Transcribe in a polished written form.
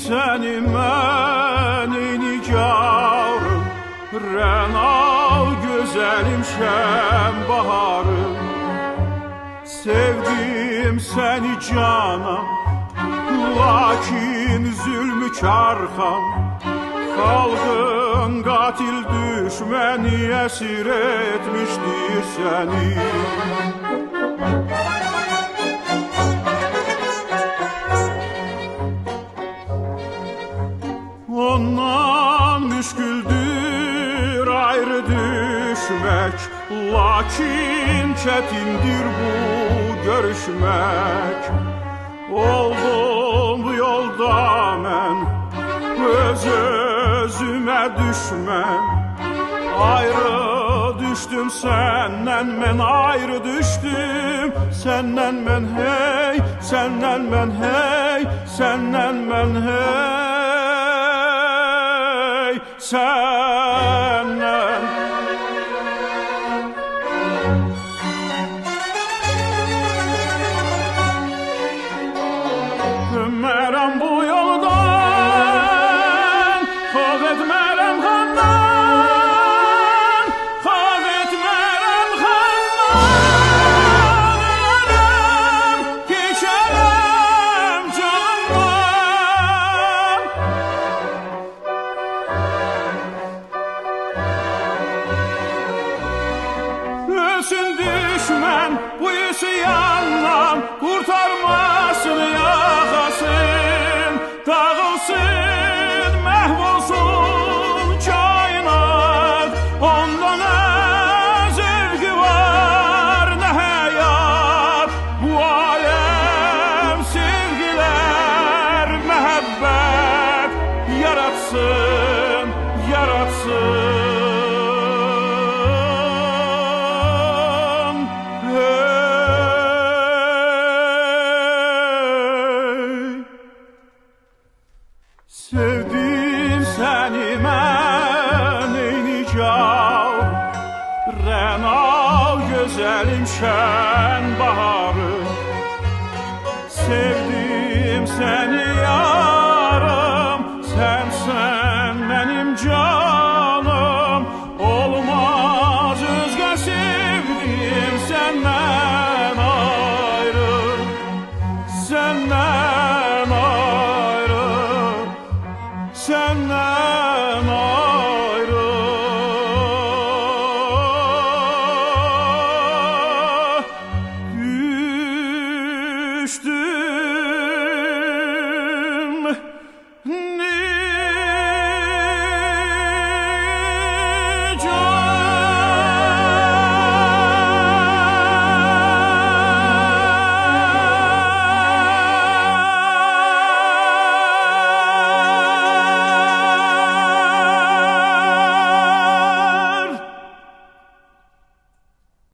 səni mən nigarım, Rənal gözəlim şəm baharım. Sevdim səni canam, lakin zülmkarxan, xalqın qatil düşməni əsir etmişdir səni. Ondan müşküldür ayrı düşmək, lakin çətindir bu görüşmək. Oldum bu yolda mən öz-özümə düşmən, ayrı düşdüm səndən mən, ayrı düşdüm səndən mən, hey, səndən mən, hey, səndən mən, hey, səndən. Dönmərəm bu yoldan, xov etmərəm xandan, xov etmərəm xandan. Ölərəm, keçərəm canımdan. Ölsün düşmən bu üsyandan, qurtarmasın yaxasın, dağılsın, məhv olsun kainat. Onda nə zövqü var, nə həyat, bu aləm sevgilər, məhəbbət yaratsın, yaratsın. Sevdim səni mən ey nigar, Rənal gözəlim şən baharım. Sevdim səni